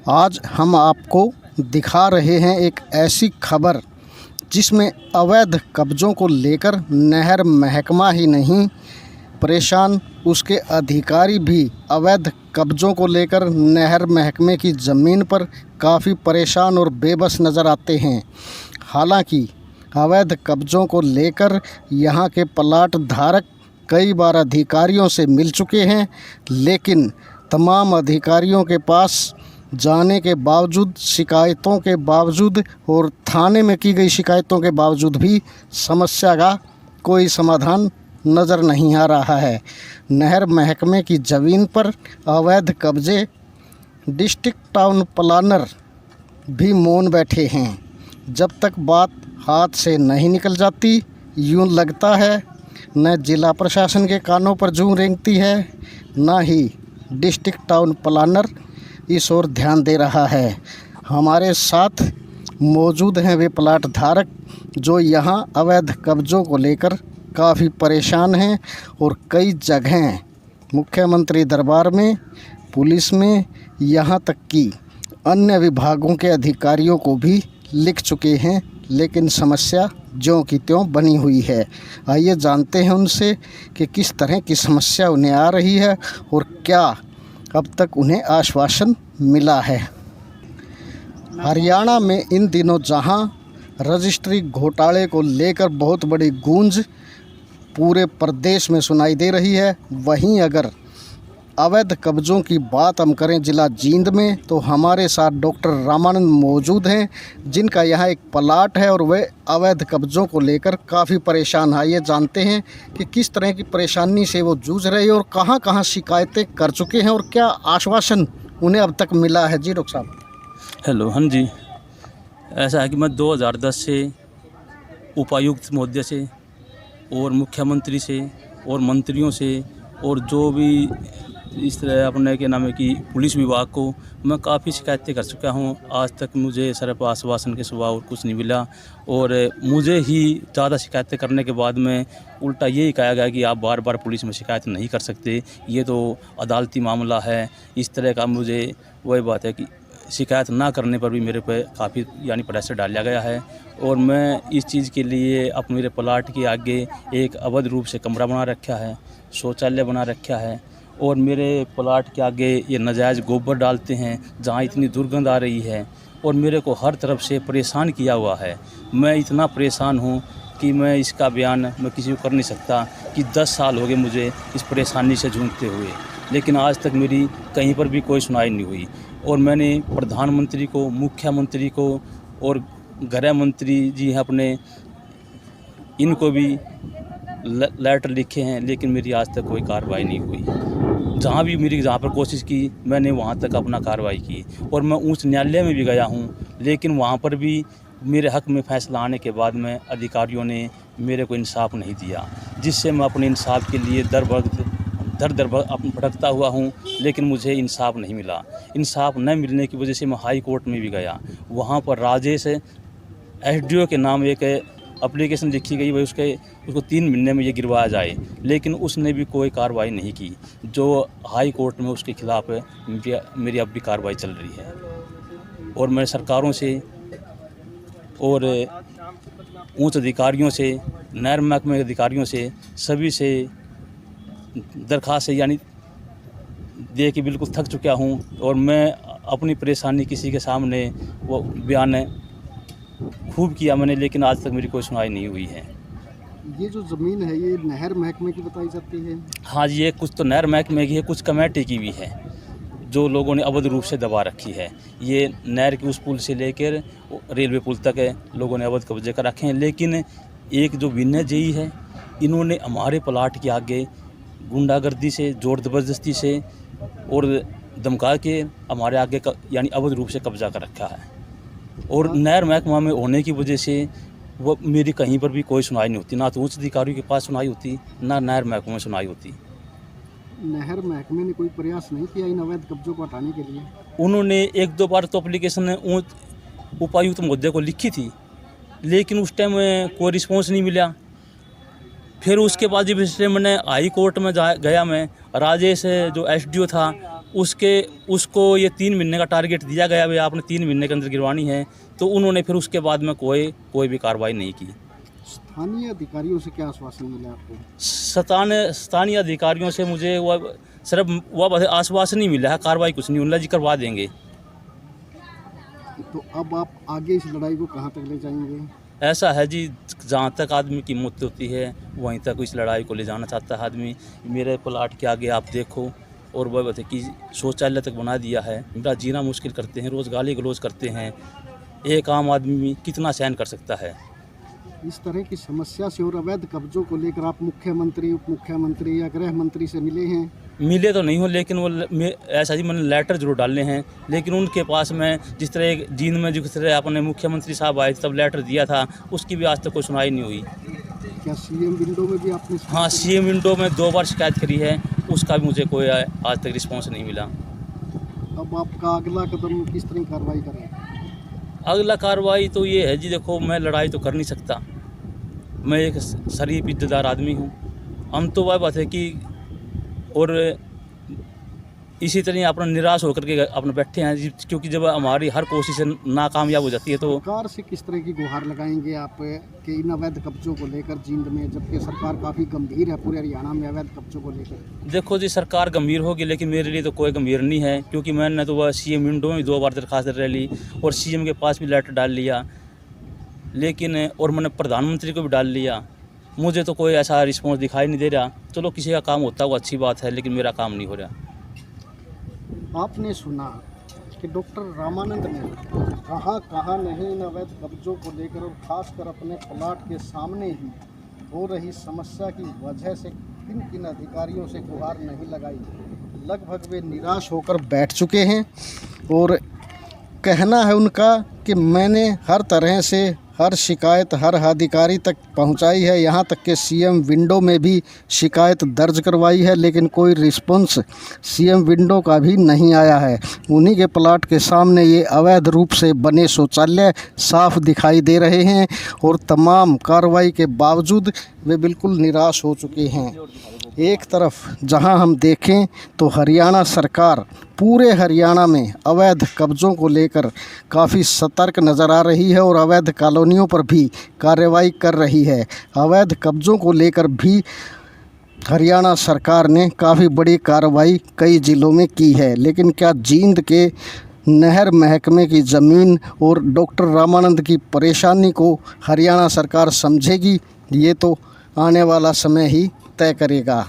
आज हम आपको दिखा रहे हैं एक ऐसी खबर जिसमें अवैध कब्ज़ों को लेकर नहर महकमा ही नहीं परेशान, उसके अधिकारी भी अवैध कब्ज़ों को लेकर नहर महकमे की ज़मीन पर काफ़ी परेशान और बेबस नज़र आते हैं। हालांकि अवैध कब्ज़ों को लेकर यहां के प्लाट धारक कई बार अधिकारियों से मिल चुके हैं, लेकिन तमाम अधिकारियों के पास जाने के बावजूद, शिकायतों के बावजूद और थाने में की गई शिकायतों के बावजूद भी समस्या का कोई समाधान नज़र नहीं आ रहा है। नहर महकमे की ज़मीन पर अवैध कब्ज़े डिस्ट्रिक्ट टाउन प्लानर भी मौन बैठे हैं। जब तक बात हाथ से नहीं निकल जाती, यूँ लगता है न जिला प्रशासन के कानों पर जूं रेंगती है, न ही डिस्ट्रिक्ट टाउन प्लानर इस ओर ध्यान दे रहा है। हमारे साथ मौजूद हैं वे प्लाट धारक जो यहाँ अवैध कब्ज़ों को लेकर काफ़ी परेशान हैं और कई जगह मुख्यमंत्री दरबार में, पुलिस में, यहाँ तक कि अन्य विभागों के अधिकारियों को भी लिख चुके हैं, लेकिन समस्या ज्यों की त्यों बनी हुई है। आइए जानते हैं उनसे कि किस तरह की समस्या उन्हें आ रही है और क्या अब तक उन्हें आश्वासन मिला है। हरियाणा में इन दिनों जहां रजिस्ट्री घोटाले को लेकर बहुत बड़ी गूंज पूरे प्रदेश में सुनाई दे रही है, वहीं अगर अवैध कब्ज़ों की बात हम करें जिला जींद में, तो हमारे साथ डॉक्टर रामानंद मौजूद हैं जिनका यहाँ एक प्लाट है और वे अवैध कब्ज़ों को लेकर काफ़ी परेशान है। ये जानते हैं कि किस तरह की परेशानी से वो जूझ रहे हैं और कहाँ कहाँ शिकायतें कर चुके हैं और क्या आश्वासन उन्हें अब तक मिला है। जी डॉक्टर साहब। हेलो। हाँ जी, ऐसा है कि मैं 2010 से उपायुक्त महोदय से और मुख्यमंत्री से और मंत्रियों से और जो भी इस तरह अपने के नाम है कि पुलिस विभाग को मैं काफ़ी शिकायतें कर चुका हूँ। आज तक मुझे सिर्फ आश्वासन के सिवा और कुछ नहीं मिला और मुझे ही ज़्यादा शिकायतें करने के बाद में उल्टा यही कहा गया कि आप बार बार पुलिस में शिकायत नहीं कर सकते, ये तो अदालती मामला है। इस तरह का मुझे वही बात है कि शिकायत ना करने पर भी मेरे पे काफ़ी प्रेशर डाला गया है और मैं इस चीज़ के लिए अपने मेरे प्लाट के आगे एक अवैध रूप से कमरा बना रखा है, शौचालय बना रखा है और मेरे प्लाट के आगे ये नाजायज़ गोबर डालते हैं जहाँ इतनी दुर्गंध आ रही है और मेरे को हर तरफ से परेशान किया हुआ है। मैं इतना परेशान हूँ कि मैं इसका बयान मैं किसी को कर नहीं सकता कि 10 साल हो गए मुझे इस परेशानी से जूझते हुए, लेकिन आज तक मेरी कहीं पर भी कोई सुनवाई नहीं हुई। और मैंने प्रधानमंत्री को, मुख्यमंत्री को और गृह मंत्री जी हैं अपने, इनको भी लेटर लिखे हैं, लेकिन मेरी आज तक कोई कार्रवाई नहीं हुई। जहाँ पर कोशिश की मैंने वहाँ तक अपना कार्रवाई की और मैं उच्च न्यायालय में भी गया हूँ, लेकिन वहाँ पर भी मेरे हक़ में फ़ैसला आने के बाद में अधिकारियों ने मेरे को इंसाफ नहीं दिया, जिससे मैं अपने इंसाफ के लिए दर भटकता हुआ हूँ, लेकिन मुझे इंसाफ नहीं मिला। इंसाफ न मिलने की वजह से मैं हाई कोर्ट में भी गया। वहाँ पर राजेश SDO के नाम एक एप्लीकेशन लिखी गई, भाई उसको 3 महीने में ये गिरवाया जाए, लेकिन उसने भी कोई कार्रवाई नहीं की। जो हाई कोर्ट में उसके खिलाफ मेरी अब भी कार्रवाई चल रही है और मैं सरकारों से और उच्च अधिकारियों से, नहर महकमे के अधिकारियों से, सभी से दरख्वास्त दे के बिल्कुल थक चुका हूँ और मैं अपनी परेशानी किसी के सामने वो बयान खूब किया मैंने, लेकिन आज तक मेरी कोई सुनवाई नहीं हुई है। ये जो ज़मीन है ये नहर महकमे की बताई जाती है? हाँ जी, ये कुछ तो नहर महकमे की है, कुछ कमेटी की भी है जो लोगों ने अवैध रूप से दबा रखी है। ये नहर के उस पुल से लेकर रेलवे पुल तक लोगों ने अवैध कब्जे कर रखे हैं। लेकिन एक जो विनय जेई है, इन्होंने हमारे प्लाट के आगे गुंडागर्दी से, जोर ज़बरदस्ती से और धमका के हमारे आगे अवैध रूप से कब्जा कर रखा है और नहर महकमा में होने की वजह से वो मेरी कहीं पर भी कोई सुनवाई नहीं होती, ना तो उच्च अधिकारियों के पास सुनवाई होती, ना नहर महकमे में सुनवाई होती। नहर महकमे ने कोई प्रयास नहीं किया इन अवैध कब्जों को हटाने के लिए? उन्होंने 1-2 बार तो एप्लीकेशन उपायुक्त महोदय को लिखी थी, लेकिन उस टाइम कोई रिस्पॉन्स नहीं मिला। फिर उसके बाद जब इसलिए मैंने हाई कोर्ट में गया, मैं राजेश जो SDO था उसको ये 3 महीने का टारगेट दिया गया, भाई आपने 3 महीने के अंदर गिरवानी है, तो उन्होंने फिर उसके बाद में कोई भी कार्रवाई नहीं की। स्थानीय अधिकारियों से क्या आश्वासन मिला आपको? स्थानीय अधिकारियों से मुझे वह सिर्फ वह आश्वासन नहीं मिला है, कार्रवाई कुछ नहीं, उन्होंने जी करवा देंगे। तो अब आप आगे इस लड़ाई को कहाँ तक ले जाएंगे? ऐसा है जी, जहाँ तक आदमी की मौत होती है वहीं तक इस लड़ाई को ले जाना चाहता है आदमी। मेरे प्लाट के आगे आप देखो, और वह बता कि शौचालय तक बना दिया है, मेरा जीना मुश्किल करते हैं, रोज़ गाली गलौज करते हैं। एक आम आदमी कितना सहन कर सकता है? इस तरह की समस्या से और अवैध कब्जों को लेकर आप मुख्यमंत्री, उप मुख्यमंत्री या गृह मंत्री से मिले हैं? मिले तो नहीं हो, लेकिन वो ऐसा जी मैंने लेटर जरूर डाले हैं, लेकिन उनके पास मैं जिस तरह जींद में जिस तरह अपने मुख्यमंत्री साहब आए तब लेटर दिया था, उसकी भी आज तक कोई सुनाई नहीं हुई। क्या सीएम विंडो में भी आपने? हाँ, सीएम विंडो में 2 बार शिकायत करी है, उसका भी मुझे कोई आज तक रिस्पॉन्स नहीं मिला। अब आपका अगला कदम किस तरह की कार्रवाई करें? अगला कार्रवाई तो ये है जी, देखो मैं लड़ाई तो कर नहीं सकता, मैं एक शरीफ इज्जतदार आदमी हूँ। हम तो वह बात है कि और इसी तरह अपना निराश होकर के अपने बैठे हैं जी, क्योंकि जब हमारी हर कोशिश नाकामयाब हो जाती है तो सरकार से किस तरह की गुहार लगाएंगे आप कि इन अवैध कब्जों को लेकर जींद में, जबकि सरकार काफ़ी गंभीर है पूरे हरियाणा में अवैध कब्जों को लेकर? देखो जी, सरकार गंभीर होगी, लेकिन मेरे लिए तो कोई गंभीर नहीं है, क्योंकि मैंने तो वह सीएम विंडो में 2 बार दरखास्त रह ली और सीएम के पास भी लेटर डाल लिया, लेकिन और मैंने प्रधानमंत्री को भी डाल लिया, मुझे तो कोई ऐसा रिस्पॉन्स दिखाई नहीं दे रहा। चलो किसी का काम होता है वो अच्छी बात है, लेकिन मेरा काम नहीं हो रहा। आपने सुना कि डॉक्टर रामानंद ने कहाँ नहीं इन अवैध कब्जों को लेकर और खासकर अपने प्लाट के सामने ही हो रही समस्या की वजह से किन अधिकारियों से गुहार नहीं लगाई। लगभग वे निराश होकर बैठ चुके हैं और कहना है उनका कि मैंने हर तरह से हर शिकायत हर अधिकारी तक पहुंचाई है, यहाँ तक कि सीएम विंडो में भी शिकायत दर्ज करवाई है, लेकिन कोई रिस्पॉन्स सीएम विंडो का भी नहीं आया है। उन्हीं के प्लाट के सामने ये अवैध रूप से बने शौचालय साफ दिखाई दे रहे हैं और तमाम कार्रवाई के बावजूद वे बिल्कुल निराश हो चुके हैं। एक तरफ जहां हम देखें तो हरियाणा सरकार पूरे हरियाणा में अवैध कब्ज़ों को लेकर काफ़ी सतर्क नज़र आ रही है और अवैध कॉलोनियों पर भी कार्रवाई कर रही है। अवैध कब्ज़ों को लेकर भी हरियाणा सरकार ने काफ़ी बड़ी कार्रवाई कई ज़िलों में की है, लेकिन क्या जींद के नहर महकमे की ज़मीन और डॉक्टर रामानंद की परेशानी को हरियाणा सरकार समझेगी? ये तो आने वाला समय ही तय करेगा।